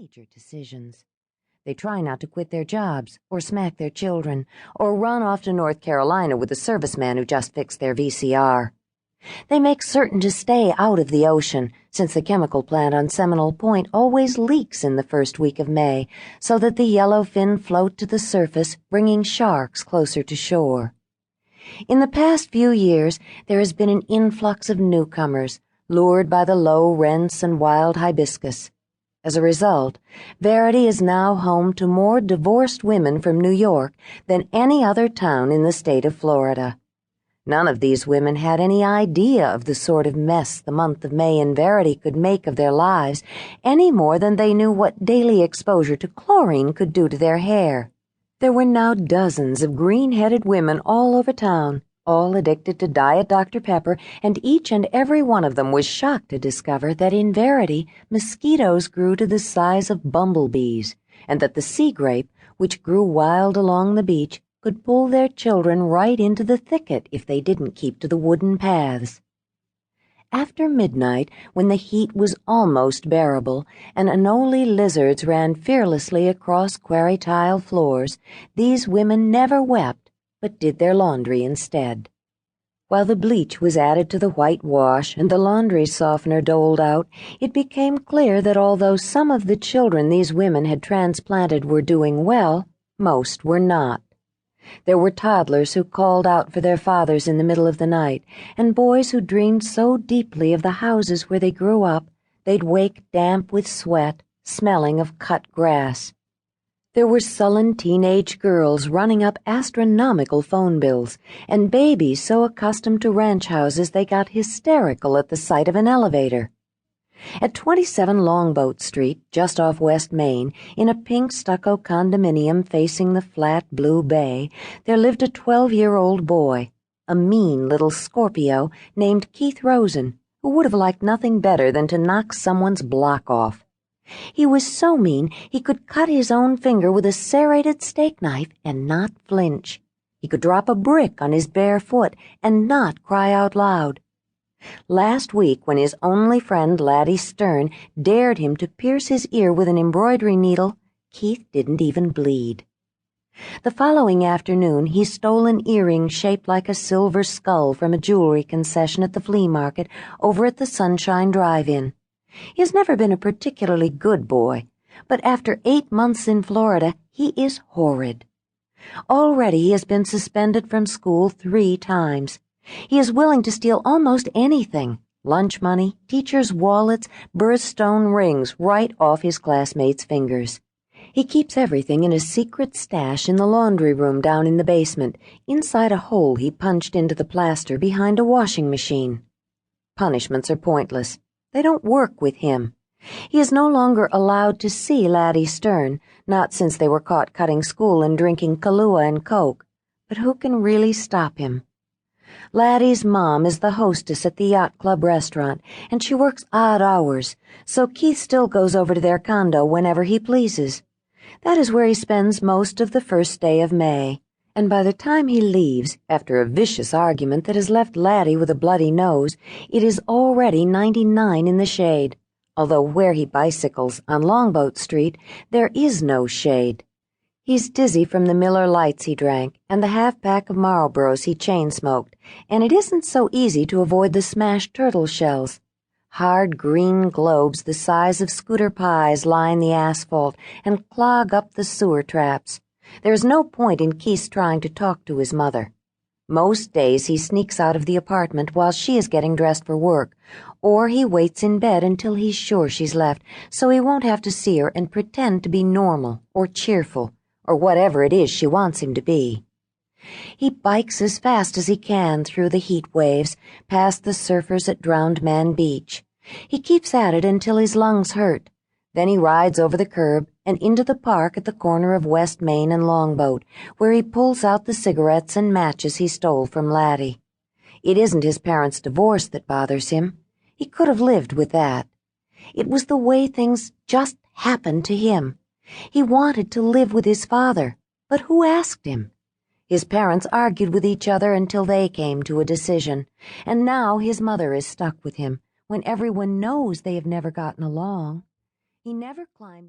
major decisions. They try not to quit their jobs, or smack their children, or run off to North Carolina with the serviceman who just fixed their VCR. They make certain to stay out of the ocean, since the chemical plant on Seminole Point always leaks in the first week of May, so that the yellowfin float to the surface, bringing sharks closer to shore. In the past few years, there has been an influx of newcomers, lured by the low rents and wild hibiscus. As a result, Verity is now home to more divorced women from New York than any other town in the state of Florida. None of these women had any idea of the sort of mess the month of May in Verity could make of their lives, any more than they knew what daily exposure to chlorine could do to their hair. There were now dozens of green-headed women all over town, all addicted to Diet Dr. Pepper, and each and every one of them was shocked to discover that in Verity mosquitoes grew to the size of bumblebees, and that the sea grape, which grew wild along the beach, could pull their children right into the thicket if they didn't keep to the wooden paths. After midnight, when the heat was almost bearable, and anole lizards ran fearlessly across quarry tile floors, these women never wept, but did their laundry instead. While the bleach was added to the whitewash and the laundry softener doled out, it became clear that although some of the children these women had transplanted were doing well, most were not. There were toddlers who called out for their fathers in the middle of the night, and boys who dreamed so deeply of the houses where they grew up, they'd wake damp with sweat, smelling of cut grass. There were sullen teenage girls running up astronomical phone bills, and babies so accustomed to ranch houses they got hysterical at the sight of an elevator. At 27 Longboat Street, just off West Main, in a pink stucco condominium facing the flat blue bay, there lived a 12-year-old boy, a mean little Scorpio named Keith Rosen, who would have liked nothing better than to knock someone's block off. He was so mean he could cut his own finger with a serrated steak knife and not flinch. He could drop a brick on his bare foot and not cry out loud. Last week, when his only friend, Laddie Stern, dared him to pierce his ear with an embroidery needle, Keith didn't even bleed. The following afternoon, he stole an earring shaped like a silver skull from a jewelry concession at the flea market over at the Sunshine Drive-In. He has never been a particularly good boy, but after 8 months in Florida, he is horrid. Already he has been suspended from school 3 times. He is willing to steal almost anything, lunch money, teachers' wallets, birthstone rings, right off his classmates' fingers. He keeps everything in a secret stash in the laundry room down in the basement, inside a hole he punched into the plaster behind a washing machine. Punishments are pointless. They don't work with him. He is no longer allowed to see Laddie Stern, not since they were caught cutting school and drinking Kahlua and Coke. But who can really stop him? Laddie's mom is the hostess at the Yacht Club restaurant, and she works odd hours, so Keith still goes over to their condo whenever he pleases. That is where he spends most of the first day of May, and by the time he leaves, after a vicious argument that has left Laddie with a bloody nose, it is already 99 in the shade, although where he bicycles, on Longboat Street, there is no shade. He's dizzy from the Miller Lights he drank and the half-pack of Marlboros he chain-smoked, and it isn't so easy to avoid the smashed turtle shells. Hard green globes the size of scooter pies line the asphalt and clog up the sewer traps. There is no point in Keith trying to talk to his mother. Most days he sneaks out of the apartment while she is getting dressed for work, or he waits in bed until he's sure she's left, so he won't have to see her and pretend to be normal or cheerful, or whatever it is she wants him to be. He bikes as fast as he can through the heat waves, past the surfers at Drowned Man Beach. He keeps at it until his lungs hurt. Then he rides over the curb and into the park at the corner of West Main and Longboat, where he pulls out the cigarettes and matches he stole from Laddie. It isn't his parents' divorce that bothers him. He could have lived with that. It was the way things just happened to him. He wanted to live with his father, but who asked him? His parents argued with each other until they came to a decision, and now his mother is stuck with him when everyone knows they have never gotten along. He never climbed